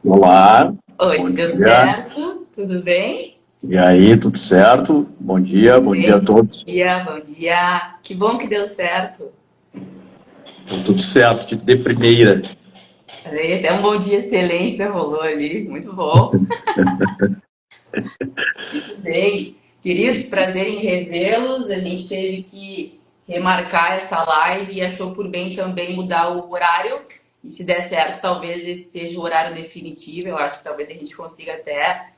Olá, bom Hoje deu dia. certo, tudo bem? E aí, tudo certo? Bom dia a Bem, todos. bom dia. Que bom que deu certo. Tudo certo, de primeira. Até um bom dia excelência rolou ali, muito bom. Muito bem. Queridos, prazer em revê-los. A gente teve que remarcar essa live e achou por bem também mudar o horário. E se der certo, talvez esse seja o horário definitivo. Eu acho que talvez a gente consiga até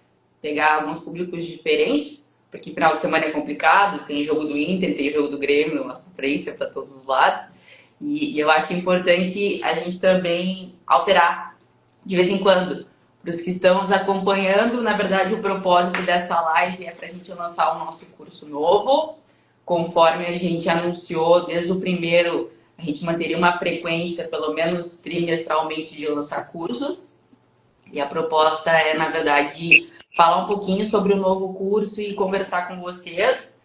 pegar alguns públicos diferentes, porque final de semana é complicado, tem jogo do Inter, tem jogo do Grêmio, uma sofrência para todos os lados. E eu acho importante a gente também alterar de vez em quando. Para os que estamos acompanhando, na verdade, o propósito dessa live é para a gente lançar o nosso curso novo. Conforme a gente anunciou desde o primeiro, a gente manteria uma frequência, pelo menos trimestralmente, de lançar cursos. E a proposta é, na verdade, falar um pouquinho sobre o novo curso e conversar com vocês.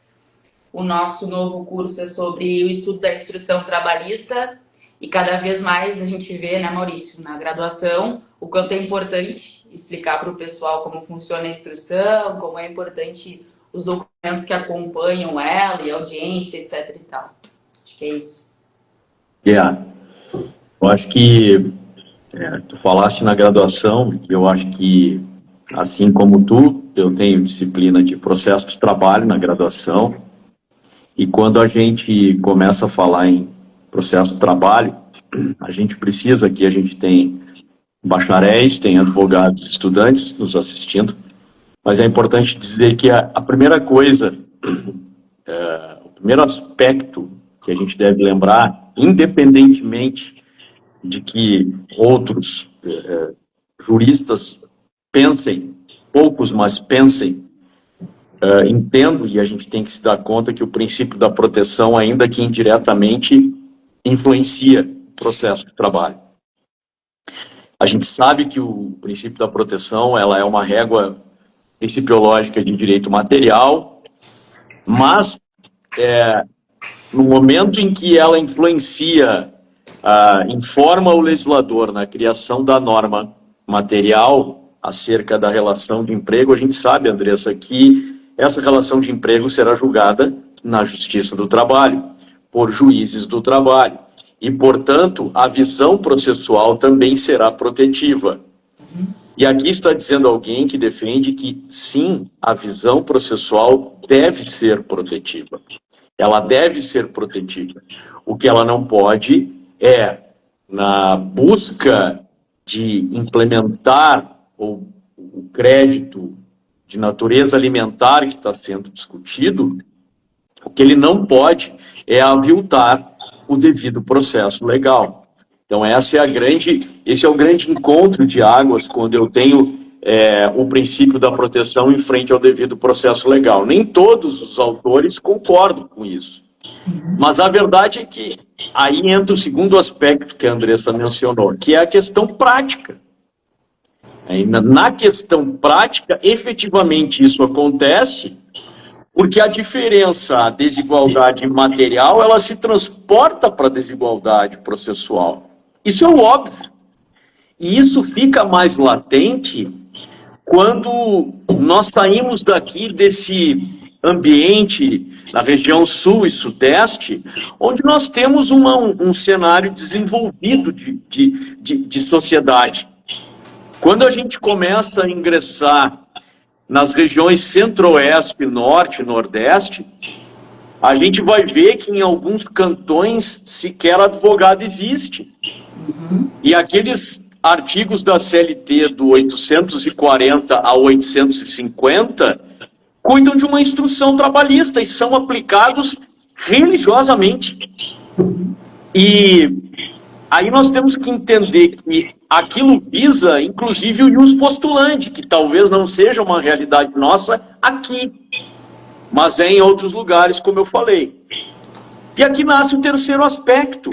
O nosso novo curso é sobre o estudo da instrução trabalhista e cada vez mais a gente vê, né, Maurício, na graduação, o quanto é importante explicar para o pessoal como funciona a instrução, como é importante os documentos que acompanham ela e a audiência, etc e tal. Acho que é isso. Yeah. Eu acho que tu falaste na graduação, que eu acho que, assim como tu, eu tenho disciplina de processo de trabalho na graduação, e quando a gente começa a falar em processo de trabalho, a gente precisa que a gente tem bacharéis, tem advogados, estudantes nos assistindo, mas é importante dizer que a primeira coisa, o primeiro aspecto que a gente deve lembrar, independentemente de que outros juristas pensem, poucos, mas pensem, entendo, e a gente tem que se dar conta que o princípio da proteção, ainda que indiretamente, influencia o processo de trabalho. A gente sabe que o princípio da proteção, ela é uma régua principiológica de direito material, mas no momento em que ela influencia, informa o legislador na criação da norma material acerca da relação de emprego, a gente sabe, Andressa, que essa relação de emprego será julgada na Justiça do Trabalho, por juízes do trabalho. E, portanto, a visão processual também será protetiva. E aqui está dizendo alguém que defende que, sim, a visão processual deve ser protetiva. Ela deve ser protetiva. O que ela não pode é, na busca de implementar o crédito de natureza alimentar que está sendo discutido, o que ele não pode é aviltar o devido processo legal. Então, esse é o grande encontro de águas quando eu tenho o princípio da proteção em frente ao devido processo legal. Nem todos os autores concordam com isso. Mas a verdade é que aí entra o segundo aspecto que a Andressa mencionou, que é a questão prática. Na questão prática, efetivamente isso acontece porque a diferença, a desigualdade material, ela se transporta para a desigualdade processual. Isso é o óbvio. E isso fica mais latente quando nós saímos daqui desse ambiente na região sul e sudeste, onde nós temos um cenário desenvolvido de sociedade. Quando a gente começa a ingressar nas regiões centro-oeste, norte e nordeste, a gente vai ver que em alguns cantões sequer advogado existe. E aqueles artigos da CLT do 840 a 850 cuidam de uma instrução trabalhista e são aplicados religiosamente. E aí nós temos que entender que aquilo visa, inclusive, o ius postulandi, que talvez não seja uma realidade nossa aqui, mas é em outros lugares, como eu falei. E aqui nasce o terceiro aspecto.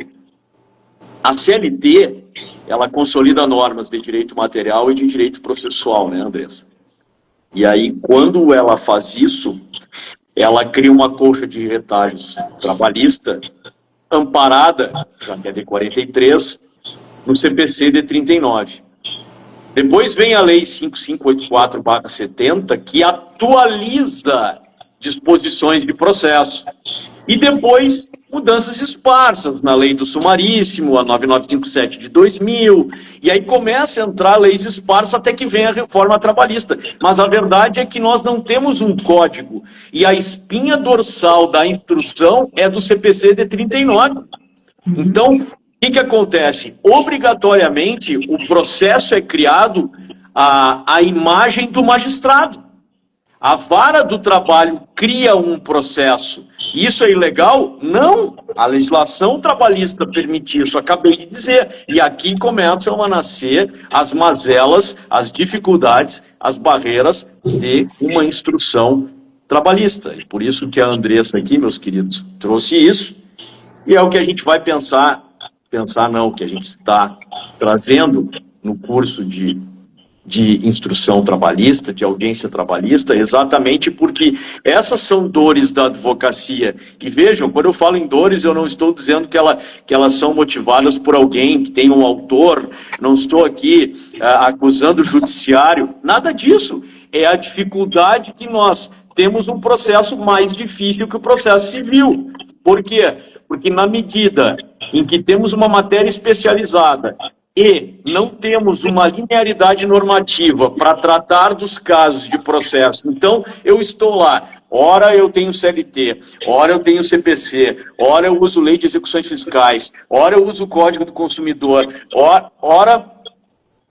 A CLT, ela consolida normas de direito material e de direito processual, né, Andressa? E aí, quando ela faz isso, ela cria uma colcha de retalhos trabalhista amparada, já que é de 43, no CPC de 39. Depois vem a Lei 5584/70, que atualiza disposições de processo. E depois, mudanças esparsas na Lei do Sumaríssimo, a 9957 de 2000, e aí começa a entrar leis esparsas até que vem a reforma trabalhista. Mas a verdade é que nós não temos um código, e a espinha dorsal da instrução é do CPC de 39. Então, o que acontece? Obrigatoriamente, o processo é criado à imagem do magistrado. A vara do trabalho cria um processo. Isso é ilegal? Não. A legislação trabalhista permite isso, acabei de dizer. E aqui começam a nascer as mazelas, as dificuldades, as barreiras de uma instrução trabalhista. E por isso que a Andressa aqui, meus queridos, trouxe isso. E é o que a gente vai que a gente está trazendo no curso de instrução trabalhista, de audiência trabalhista, exatamente porque essas são dores da advocacia. E vejam, quando eu falo em dores, eu não estou dizendo que elas são motivadas por alguém que tem um autor, não estou aqui acusando o judiciário, nada disso. É a dificuldade que nós temos um processo mais difícil que o processo civil. Por quê? Porque na medida em que temos uma matéria especializada e não temos uma linearidade normativa para tratar dos casos de processo, então eu estou lá, ora eu tenho CLT, ora eu tenho CPC, ora eu uso lei de execuções fiscais, ora eu uso o Código do Consumidor, ora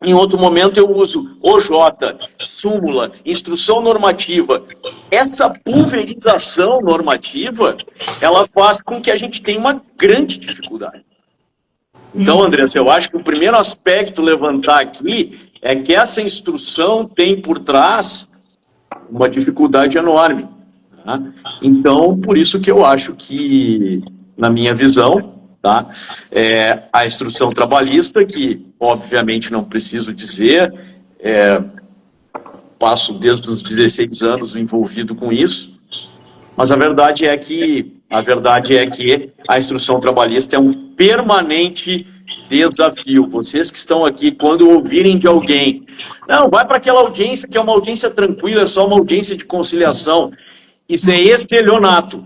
em outro momento eu uso OJ, súmula, instrução normativa. Essa pulverização normativa, ela faz com que a gente tenha uma grande dificuldade. Então, Andressa, eu acho que o primeiro aspecto a levantar aqui é que essa instrução tem por trás uma dificuldade enorme. Tá? Então, por isso que eu acho que, na minha visão, tá, a instrução trabalhista, que obviamente não preciso dizer, passo desde os 16 anos envolvido com isso, mas a verdade é que a instrução trabalhista é um permanente desafio. Vocês que estão aqui, quando ouvirem de alguém, não, vai para aquela audiência que é uma audiência tranquila, é só uma audiência de conciliação. Isso é estelionato.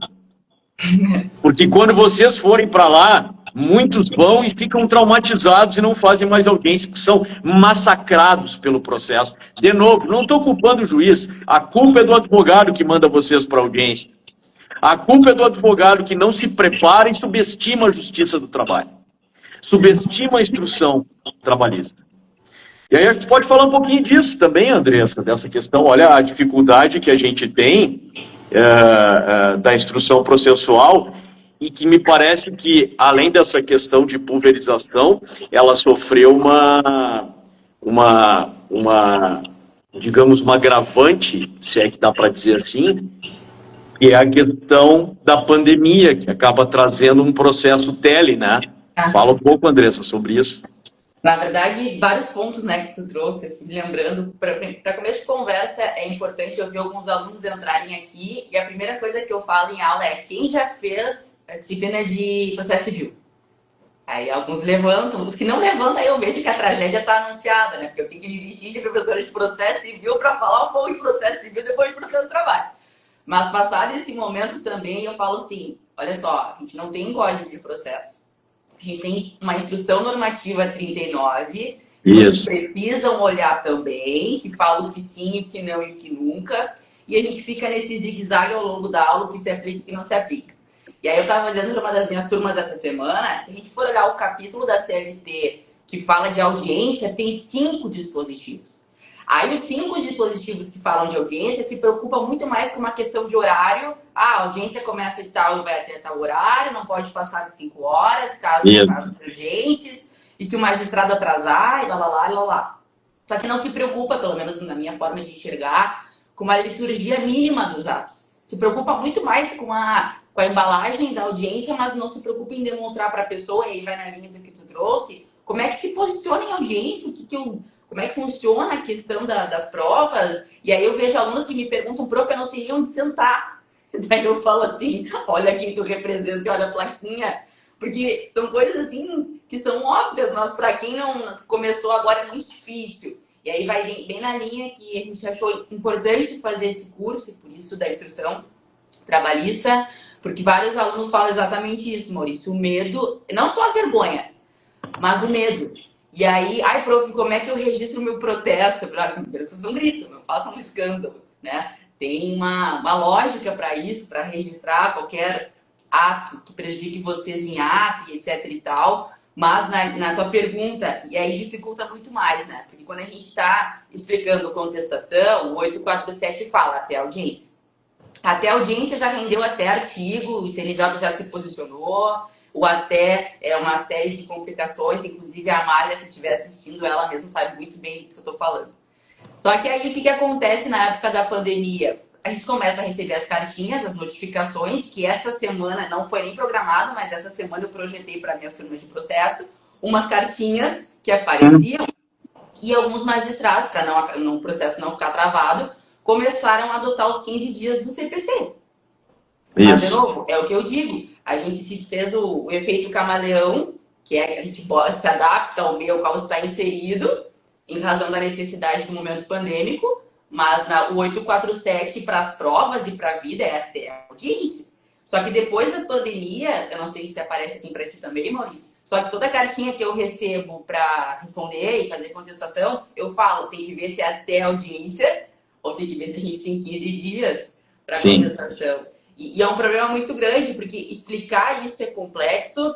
Porque quando vocês forem para lá, muitos vão e ficam traumatizados e não fazem mais audiência, porque são massacrados pelo processo. De novo, não estou culpando o juiz, a culpa é do advogado que manda vocês para a audiência. A culpa é do advogado que não se prepara e subestima a justiça do trabalho. Subestima a instrução trabalhista. E aí a gente pode falar um pouquinho disso também, Andressa, dessa questão. Olha a dificuldade que a gente tem da instrução processual e que me parece que, além dessa questão de pulverização, ela sofreu digamos, uma agravante, se é que dá para dizer assim, que é a questão da pandemia, que acaba trazendo um processo tele, né? Fala um pouco, Andressa, sobre isso. Na verdade, vários pontos, né, que tu trouxe, eu fui lembrando, para começo de conversa, é importante ouvir alguns alunos entrarem aqui, e a primeira coisa que eu falo em aula é quem já fez a disciplina de processo civil. Aí alguns levantam, os que não levantam, aí eu vejo que a tragédia está anunciada, né, porque eu tenho que me vestir de professora de processo civil para falar um pouco de processo civil depois de processo de trabalho. Mas passado esse momento também, eu falo assim, olha só, a gente não tem código de processo. A gente tem uma instrução normativa 39, que vocês precisam olhar também, que fala o que sim, o que não e o que nunca. E a gente fica nesse zigue-zague ao longo da aula, o que se aplica e o que não se aplica. E aí eu estava fazendo para uma das minhas turmas essa semana, se a gente for olhar o capítulo da CLT que fala de audiência, tem 5 dispositivos. Aí os 5 dispositivos que falam de audiência se preocupam muito mais com uma questão de horário. A audiência começa de tal e vai até tal horário, não pode passar de 5 horas, casos urgentes, e se o magistrado atrasar, e lá. Só que não se preocupa, pelo menos na minha forma de enxergar, com uma liturgia mínima dos atos. Se preocupa muito mais com a embalagem da audiência, mas não se preocupa em demonstrar para a pessoa, e aí vai na linha do que tu trouxe, como é que se posiciona em audiência, como é que funciona a questão das provas. E aí eu vejo alunos que me perguntam, prof, eu não sei onde sentar. Daí eu falo assim, olha quem tu representa e olha a plaquinha. Porque são coisas assim que são óbvias, mas para quem não começou agora é muito difícil. E aí vai bem na linha que a gente achou importante fazer esse curso, e por isso da instrução trabalhista, porque vários alunos falam exatamente isso, Maurício, o medo, não só a vergonha, mas o medo. E aí, ai, prof, como é que eu registro o meu protesto? Vocês não gritam, não façam um escândalo, né? Tem uma lógica para isso, para registrar qualquer ato que prejudique vocês em ato, etc e tal. Mas na tua pergunta, e aí dificulta muito mais, né? Porque quando a gente está explicando contestação, o 847 fala até audiência. Até audiência já rendeu até artigo, o CNJ já se posicionou, o até é uma série de complicações, inclusive a Amália, se estiver assistindo, ela mesma sabe muito bem do que eu estou falando. Só que aí o que acontece na época da pandemia? A gente começa a receber as cartinhas, as notificações, que essa semana não foi nem programado, mas essa semana eu projetei para minhas turmas de processo, umas cartinhas que apareciam e alguns magistrados, para o processo não ficar travado, começaram a adotar os 15 dias do CPC. Isso. Mas, de novo, é o que eu digo, a gente se fez o efeito camaleão, que é que a gente se adapta ao meio ao qual está inserido, em razão da necessidade do momento pandêmico, mas o 847 para as provas e para a vida é até a audiência. Só que depois da pandemia, eu não sei se aparece assim para ti também, Maurício, só que toda cartinha que eu recebo para responder e fazer contestação, eu falo, tem que ver se é até a audiência ou tem que ver se a gente tem 15 dias para contestação. E é um problema muito grande, porque explicar isso é complexo,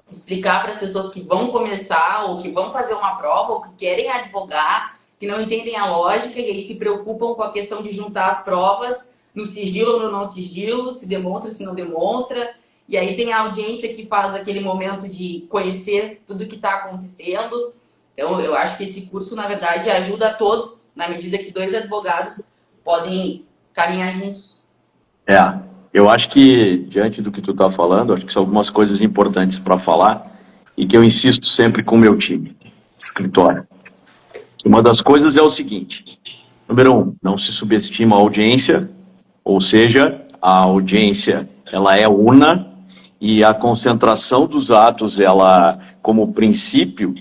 explicar para as pessoas que vão começar ou que vão fazer uma prova ou que querem advogar, que não entendem a lógica e aí se preocupam com a questão de juntar as provas no sigilo ou no não sigilo, se demonstra, se não demonstra. E aí tem a audiência que faz aquele momento de conhecer tudo o que está acontecendo. Então, eu acho que esse curso, na verdade, ajuda a todos, na medida que dois advogados podem caminhar juntos. Eu acho que, diante do que tu está falando, acho que são algumas coisas importantes para falar e que eu insisto sempre com o meu time, escritório. Uma das coisas é o seguinte, número 1, não se subestima a audiência, ou seja, a audiência ela é una e a concentração dos atos, ela, como princípio,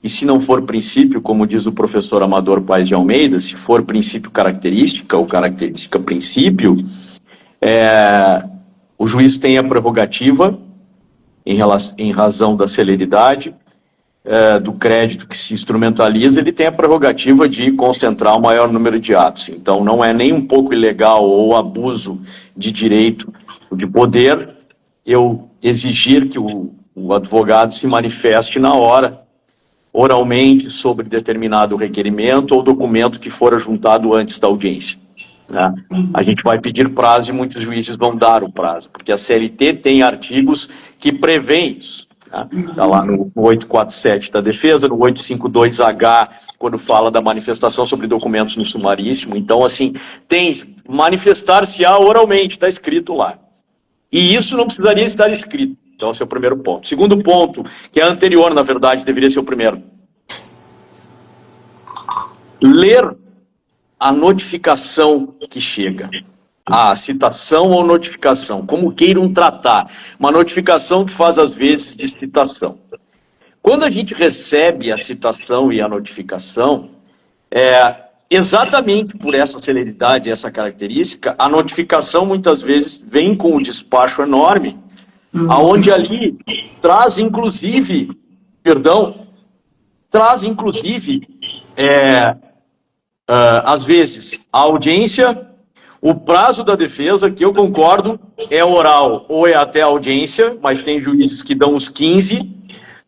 e se não for princípio, como diz o professor Amador Paes de Almeida, se for princípio característica ou característica princípio, o juiz tem a prerrogativa, em razão da celeridade, do crédito que se instrumentaliza, ele tem a prerrogativa de concentrar o maior número de atos. Então, não é nem um pouco ilegal ou abuso de direito de poder eu exigir que o advogado se manifeste na hora, oralmente, sobre determinado requerimento ou documento que fora juntado antes da audiência. Né? A gente vai pedir prazo e muitos juízes vão dar o prazo, porque a CLT tem artigos que prevêem isso. Está lá no 847 da defesa, no 852H, quando fala da manifestação sobre documentos no sumaríssimo. Então, assim, tem manifestar-se-á oralmente, está escrito lá. E isso não precisaria estar escrito. Então, esse é o primeiro ponto. Segundo ponto, que é anterior, na verdade, deveria ser o primeiro. Ler a notificação que chega. A citação ou notificação, como queiram tratar. Uma notificação que faz, às vezes, de citação. Quando a gente recebe a citação e a notificação, exatamente por essa celeridade, essa característica, a notificação, muitas vezes, vem com um despacho enorme, aonde ali traz, inclusive, às vezes, a audiência, o prazo da defesa, que eu concordo, é oral ou é até a audiência, mas tem juízes que dão os 15,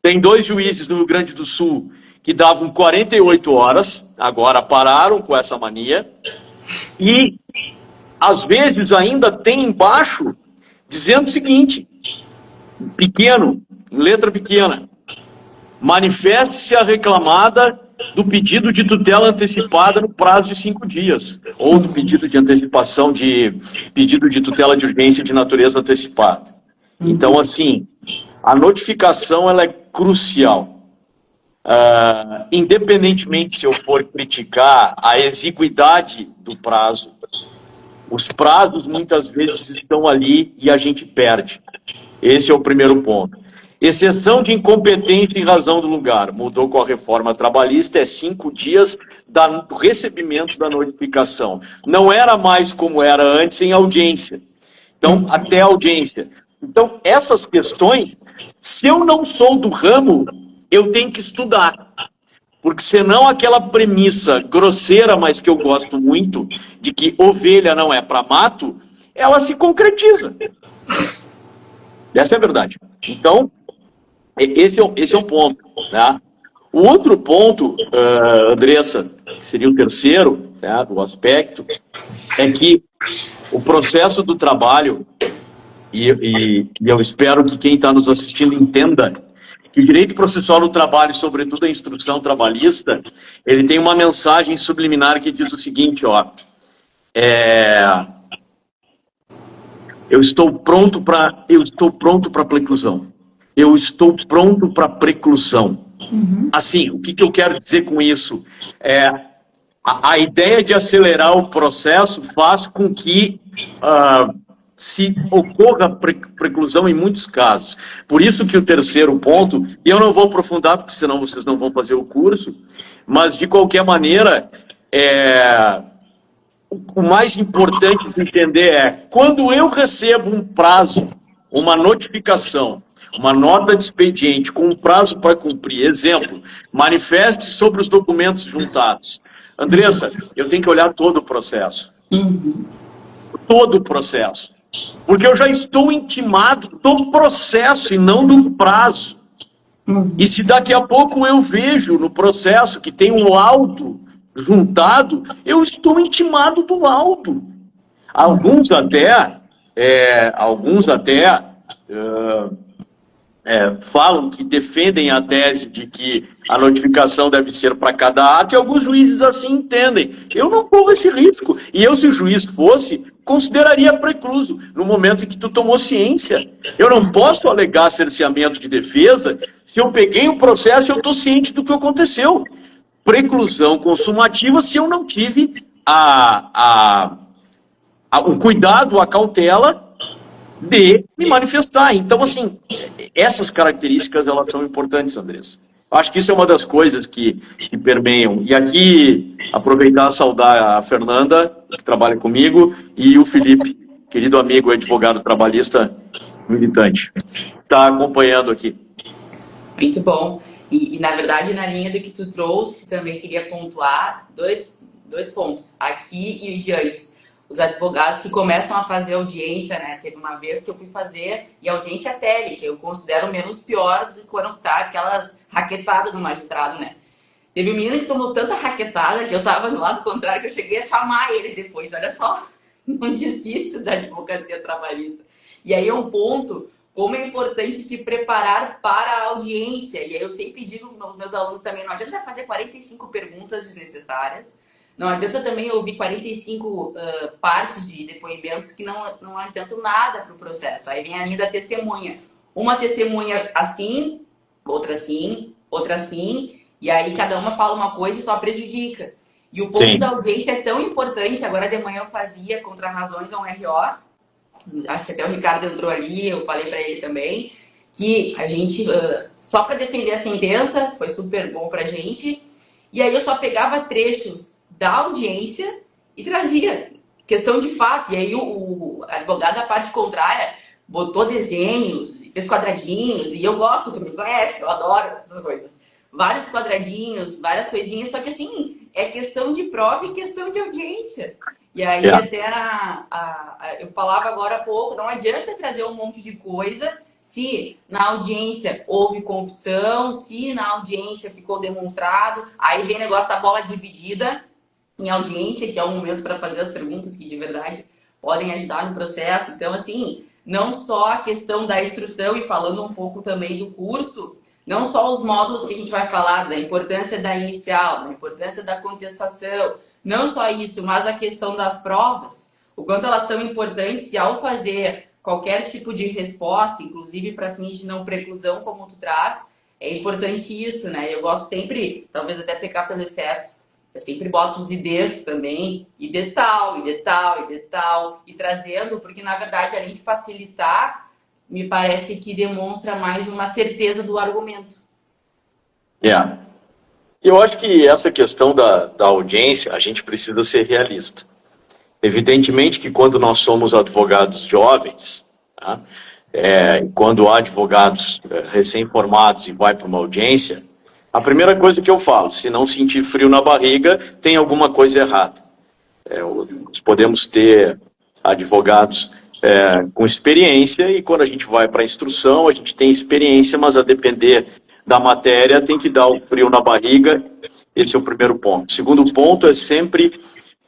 tem 2 juízes no Rio Grande do Sul que davam 48 horas, agora pararam com essa mania, e às vezes ainda tem embaixo dizendo o seguinte, pequeno, em letra pequena, manifeste-se a reclamada do pedido de tutela antecipada no prazo de 5 dias, ou do pedido de antecipação pedido de tutela de urgência de natureza antecipada. Então, assim, a notificação ela é crucial. Independentemente se eu for criticar a exiguidade do prazo, os prazos muitas vezes estão ali e a gente perde. Esse é o primeiro ponto. Exceção de incompetência em razão do lugar. Mudou com a reforma trabalhista, é 5 dias do recebimento da notificação. Não era mais como era antes em audiência. Então, até a audiência. Então, essas questões, se eu não sou do ramo, eu tenho que estudar. Porque senão aquela premissa grosseira, mas que eu gosto muito, de que ovelha não é para mato, ela se concretiza. Essa é a verdade. Então, esse é o ponto. Né? O outro ponto, Andressa, que seria o terceiro, né, do aspecto, é que o processo do trabalho, e eu espero que quem está nos assistindo entenda, que o direito processual do trabalho, sobretudo a instrução trabalhista, ele tem uma mensagem subliminar que diz o seguinte, ó, eu estou pronto para preclusão. Eu estou pronto para preclusão. Assim, o que eu quero dizer com isso? A ideia de acelerar o processo faz com que se ocorra preclusão em muitos casos. Por isso que o terceiro ponto, e eu não vou aprofundar, porque senão vocês não vão fazer o curso, mas de qualquer maneira, o mais importante de entender é, quando eu recebo um prazo, uma notificação, uma nota de expediente com um prazo para cumprir, exemplo, manifeste sobre os documentos juntados. Andressa, eu tenho que olhar todo o processo. Todo o processo. Porque eu já estou intimado do processo e não do prazo. E se daqui a pouco eu vejo no processo que tem um laudo juntado, eu estou intimado do laudo. Alguns até falam que defendem a tese de que a notificação deve ser para cada ato, e alguns juízes assim entendem. Eu não corro esse risco. E eu, se o juiz fosse, consideraria precluso no momento em que tu tomou ciência. Eu não posso alegar cerceamento de defesa se eu peguei o processo e eu estou ciente do que aconteceu. Preclusão consumativa se eu não tive o cuidado, a cautela de me manifestar. Então, assim, essas características, elas são importantes, Andressa. Acho que isso é uma das coisas que permeiam. E aqui, aproveitar e saudar a Fernanda, que trabalha comigo, e o Felipe, querido amigo, advogado trabalhista militante, está acompanhando aqui. Muito bom. E, na verdade, na linha do que tu trouxe, também queria pontuar dois pontos. Aqui e o de antes. Os advogados que começam a fazer audiência, né? Teve uma vez que eu fui fazer, e audiência tele, que eu considero menos pior do que quando tá aquelas raquetadas do magistrado, né? Teve um menino que tomou tanta raquetada que eu tava do lado contrário que eu cheguei a chamar ele depois. Olha só, não desiste da advocacia trabalhista. E aí é um ponto, como é importante se preparar para a audiência. E aí eu sempre digo aos meus alunos também, não adianta fazer 45 perguntas desnecessárias. Não adianta também ouvir 45 partes de depoimentos que não adiantam nada para o processo. Aí vem a linha da testemunha. Uma testemunha assim, outra assim, outra assim, e aí cada uma fala uma coisa e só prejudica. E o ponto Sim. da audiência é tão importante. Agora de manhã eu fazia contra razões a um RO. Acho que até o Ricardo entrou ali, eu falei para ele também, que a gente, só para defender a sentença, foi super bom para a gente. E aí eu só pegava trechos da audiência e trazia questão de fato. E aí o advogado da parte contrária botou desenhos, fez quadradinhos, e eu gosto, tu me conhece, eu adoro essas coisas. Vários quadradinhos, várias coisinhas, só que assim, é questão de prova e questão de audiência. E aí até eu falava agora há pouco, não adianta trazer um monte de coisa se na audiência houve confissão, se na audiência ficou demonstrado, aí vem o negócio da bola dividida em audiência, que é um momento para fazer as perguntas que de verdade podem ajudar no processo. Então, assim, não só a questão da instrução, e falando um pouco também do curso, não só os módulos que a gente vai falar, da importância da inicial, da importância da contestação, não só isso, mas a questão das provas, o quanto elas são importantes, e ao fazer qualquer tipo de resposta, inclusive para fins de não preclusão, como tu traz, é importante isso, né? Eu gosto sempre, talvez até pecar pelo excesso, eu sempre boto os IDs também, e de tal, e de tal, e de tal, e trazendo, porque na verdade, além de facilitar me parece que demonstra mais uma certeza do argumento. Eu acho que essa questão da audiência, a gente precisa ser realista. Evidentemente que quando nós somos advogados jovens, tá? Quando há advogados recém-formados e vai para uma audiência, a primeira coisa que eu falo, se não sentir frio na barriga, tem alguma coisa errada. Nós podemos ter advogados com experiência e quando a gente vai para a instrução, a gente tem experiência, mas a depender da matéria tem que dar o frio na barriga. Esse é o primeiro ponto. O segundo ponto é sempre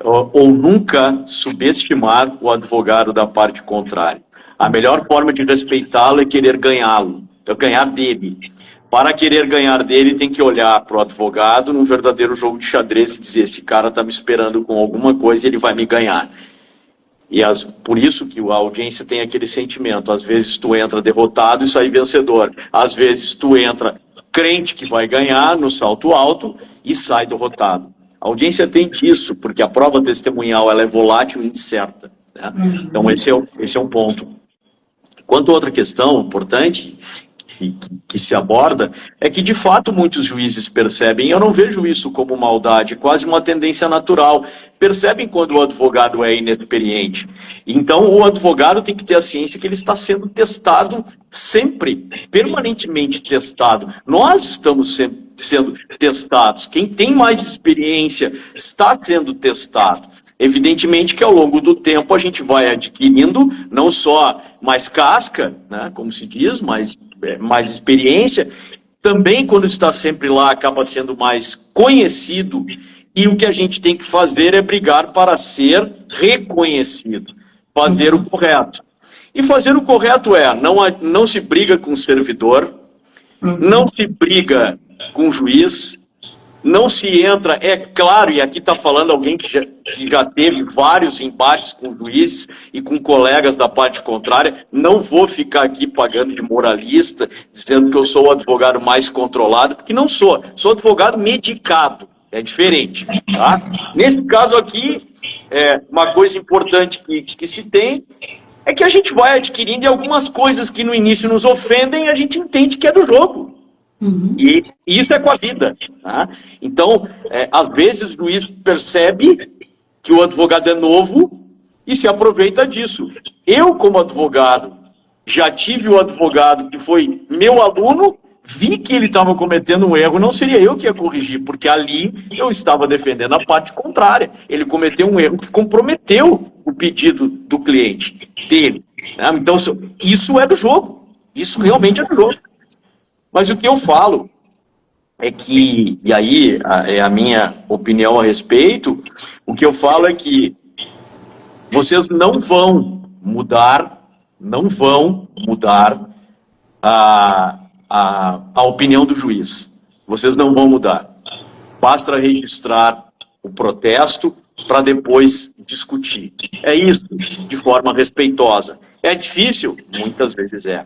ou nunca subestimar o advogado da parte contrária. A melhor forma de respeitá-lo é querer ganhá-lo, ganhar dele. Para querer ganhar dele, tem que olhar para o advogado num verdadeiro jogo de xadrez e dizer, esse cara está me esperando com alguma coisa e ele vai me ganhar. E por isso que a audiência tem aquele sentimento. Às vezes tu entra derrotado e sai vencedor. Às vezes tu entra crente que vai ganhar no salto alto e sai derrotado. A audiência tem disso, porque a prova testemunhal ela é volátil e incerta. Né? Então esse é um ponto. Quanto a outra questão importante que se aborda, é que de fato muitos juízes percebem, eu não vejo isso como maldade, quase uma tendência natural, percebem quando o advogado é inexperiente. Então o advogado tem que ter a ciência que ele está sendo testado sempre, permanentemente testado. Nós estamos sendo testados, quem tem mais experiência está sendo testado. Evidentemente que ao longo do tempo a gente vai adquirindo não só mais casca, né, como se diz, mais experiência, também quando está sempre lá acaba sendo mais conhecido e o que a gente tem que fazer é brigar para ser reconhecido, fazer o correto. E fazer o correto não se briga com o servidor, não se briga com o juiz, não se entra, é claro, e aqui está falando alguém que já teve vários embates com juízes e com colegas da parte contrária, não vou ficar aqui pagando de moralista, dizendo que eu sou o advogado mais controlado, porque não sou advogado medicado, é diferente. Tá? Nesse caso aqui, uma coisa importante que se tem é que a gente vai adquirindo algumas coisas que no início nos ofendem, a gente entende que é do jogo. E isso é com a vida. Tá? Então, às vezes o juiz percebe que o advogado é novo e se aproveita disso. Eu, como advogado, já tive o advogado que foi meu aluno, vi que ele estava cometendo um erro, não seria eu que ia corrigir, porque ali eu estava defendendo a parte contrária. Ele cometeu um erro que comprometeu o pedido do cliente, dele. Né? Então, isso é do jogo. Isso realmente é do jogo. Mas o que eu falo é que, e aí é a minha opinião a respeito, o que eu falo é que vocês não vão mudar a opinião do juiz. Vocês não vão mudar. Basta registrar o protesto para depois discutir. É isso, de forma respeitosa. É difícil? Muitas vezes é.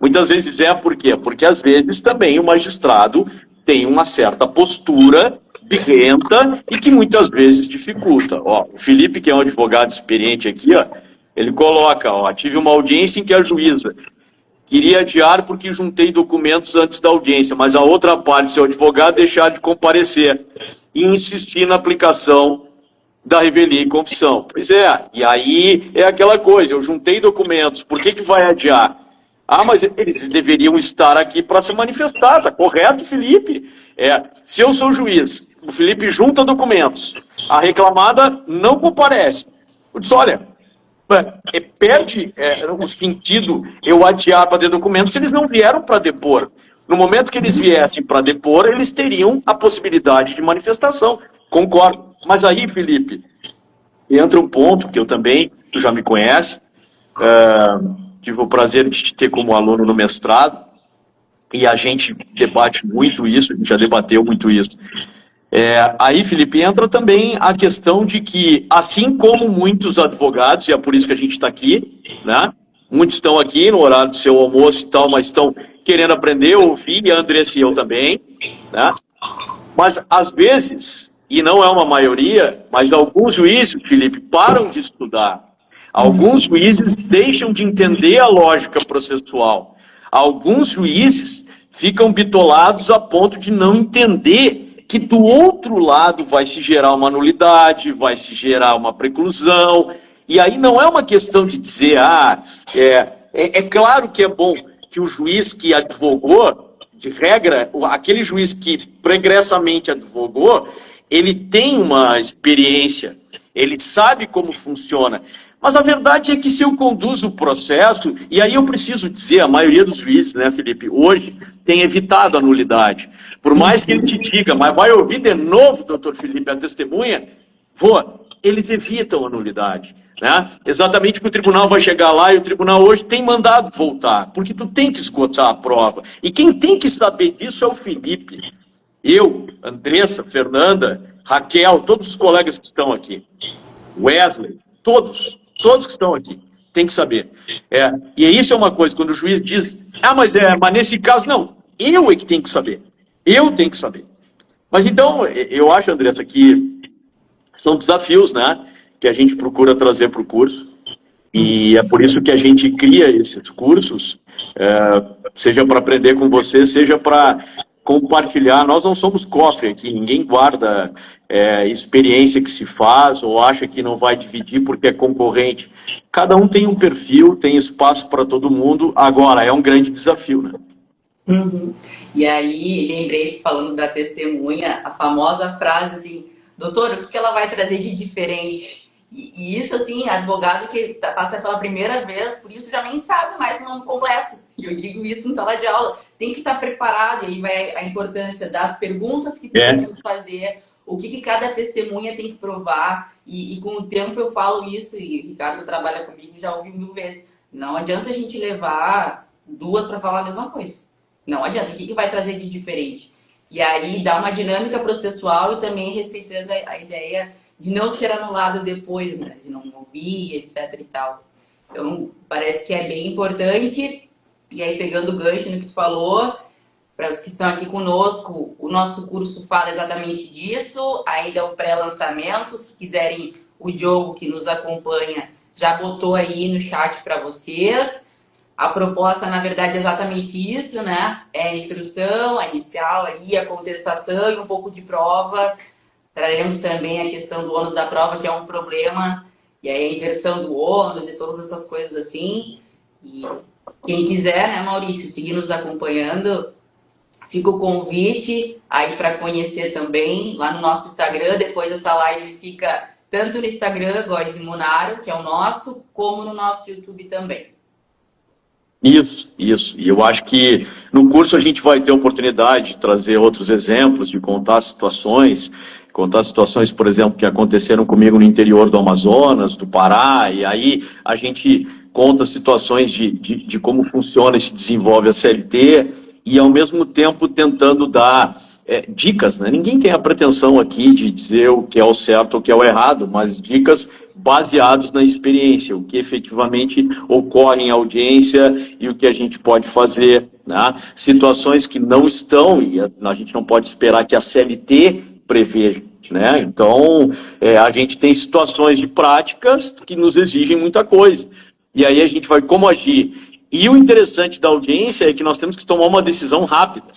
Muitas vezes por quê? Porque às vezes também o magistrado tem uma certa postura birrenta e que muitas vezes dificulta. Ó, o Felipe, que é um advogado experiente aqui, ó, ele coloca, tive uma audiência em que a juíza queria adiar porque juntei documentos antes da audiência, mas a outra parte, seu advogado, deixar de comparecer e insistir na aplicação da revelia e confissão. Pois e aí é aquela coisa, eu juntei documentos, por que vai adiar? Mas eles deveriam estar aqui para se manifestar, tá correto, Felipe? Se eu sou juiz, o Felipe junta documentos, a reclamada não comparece. Eu disse, olha, perde o sentido eu adiar para ter documentos se eles não vieram para depor. No momento que eles viessem para depor, eles teriam a possibilidade de manifestação. Concordo. Mas aí, Felipe, entra um ponto que tu já me conhece, tive o prazer de te ter como aluno no mestrado, e a gente debate muito isso, a gente já debateu muito isso. Aí, Felipe, entra também a questão de que, assim como muitos advogados, e é por isso que a gente está aqui, né? Muitos estão aqui no horário do seu almoço e tal, mas estão querendo aprender, ouvir, e a Andressa e eu também, né? Mas, às vezes, e não é uma maioria, mas alguns juízes, Felipe, param de estudar. Alguns juízes deixam de entender a lógica processual. Alguns juízes ficam bitolados a ponto de não entender que do outro lado vai se gerar uma nulidade, vai se gerar uma preclusão. E aí não é uma questão de dizer, é claro que é bom que o juiz que advogou, de regra, aquele juiz que pregressamente advogou, ele tem uma experiência, ele sabe como funciona. Mas a verdade é que se eu conduzo o processo, e aí eu preciso dizer, a maioria dos juízes, né, Felipe, hoje tem evitado a nulidade. Por mais que ele te diga, mas vai ouvir de novo, doutor Felipe, a testemunha, eles evitam a nulidade. Né? Exatamente porque o tribunal vai chegar lá e o tribunal hoje tem mandado voltar, porque tu tem que esgotar a prova. E quem tem que saber disso é o Felipe. Eu, Andressa, Fernanda, Raquel, todos os colegas que estão aqui. Wesley, todos que estão aqui, tem que saber. E isso é uma coisa, quando o juiz diz, mas nesse caso, não, eu é que tenho que saber. Eu tenho que saber. Mas então, eu acho, Andressa, que são desafios, né, que a gente procura trazer para o curso, e é por isso que a gente cria esses cursos, seja para aprender com você, seja para compartilhar. Nós não somos cofre aqui, ninguém guarda experiência que se faz ou acha que não vai dividir porque é concorrente. Cada um tem um perfil, tem espaço para todo mundo, agora é um grande desafio, né? Uhum. E aí, lembrei, falando da testemunha, a famosa frase assim, doutor, o que ela vai trazer de diferente? E isso, assim, advogado que passa pela primeira vez, por isso já nem sabe mais o nome completo. E eu digo isso em sala de aula. Tem que estar preparado, e aí vai a importância das perguntas que se tem que fazer, o que cada testemunha tem que provar. E com o tempo eu falo isso, e o Ricardo trabalha comigo, já ouvi 1000 vezes. Não adianta a gente levar 2 para falar a mesma coisa. Não adianta. O que vai trazer de diferente? E aí dá uma dinâmica processual e também respeitando a ideia de não ser anulado depois, né? De não ouvir, etc e tal. Então, parece que é bem importante. E aí, pegando o gancho no que tu falou, para os que estão aqui conosco, o nosso curso fala exatamente disso. Ainda é o pré-lançamento. Se quiserem, o Diogo, que nos acompanha, já botou aí no chat para vocês. A proposta, na verdade, é exatamente isso, né? É a instrução, a inicial, ali, a contestação e um pouco de prova. Traremos também a questão do ônus da prova, que é um problema, e aí a inversão do ônus e todas essas coisas assim. E quem quiser, né, Maurício, seguir nos acompanhando, fica o convite aí para conhecer também lá no nosso Instagram. Depois essa live fica tanto no Instagram, Góes e Munaro, que é o nosso, como no nosso YouTube também. Isso. E eu acho que no curso a gente vai ter a oportunidade de trazer outros exemplos, de contar situações, por exemplo, que aconteceram comigo no interior do Amazonas, do Pará, e aí a gente conta situações de como funciona e se desenvolve a CLT, e ao mesmo tempo tentando dar dicas, né? Ninguém tem a pretensão aqui de dizer o que é o certo ou o que é o errado, mas dicas baseados na experiência, o que efetivamente ocorre em audiência e o que a gente pode fazer, né? Situações que não estão, e a gente não pode esperar que a CLT preveja, né? Então, a gente tem situações de práticas que nos exigem muita coisa, e aí a gente vai como agir. E o interessante da audiência é que nós temos que tomar uma decisão rápida.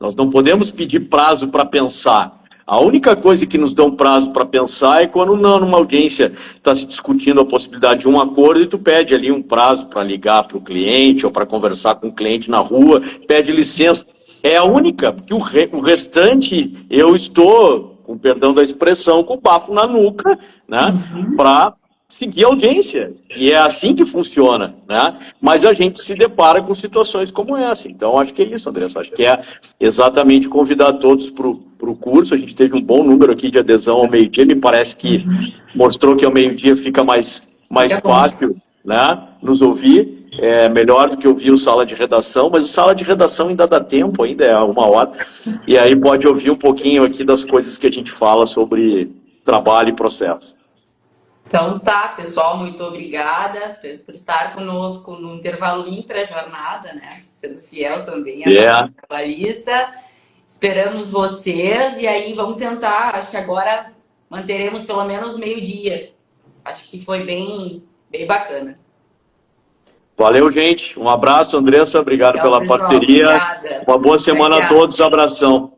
Nós não podemos pedir prazo para pensar. A única coisa que nos dão prazo para pensar é quando numa audiência está se discutindo a possibilidade de um acordo e tu pede ali um prazo para ligar para o cliente ou para conversar com o cliente na rua, pede licença. É a única, porque o restante eu estou, com perdão da expressão, com o bafo na nuca, né, para seguir a audiência, e é assim que funciona, né? Mas a gente se depara com situações como essa. Então, acho que é isso, Andressa. Acho que é exatamente convidar todos para o curso. A gente teve um bom número aqui de adesão ao meio-dia. Me parece que mostrou que ao meio-dia fica mais fácil, né, nos ouvir. É melhor do que ouvir o sala de redação, mas o sala de redação ainda dá tempo, ainda é 1 hora. E aí pode ouvir um pouquinho aqui das coisas que a gente fala sobre trabalho e processo. Então tá, pessoal, muito obrigada por estar conosco no intervalo intra-jornada, né? Sendo fiel também à trabalhista. Esperamos vocês e aí vamos tentar, acho que agora manteremos pelo menos meio-dia. Acho que foi bem bem bacana. Valeu, gente. Um abraço, Andressa. Obrigado Legal, pela pessoal. parceria. Obrigada. Uma boa semana a Obrigada. todos. Abração.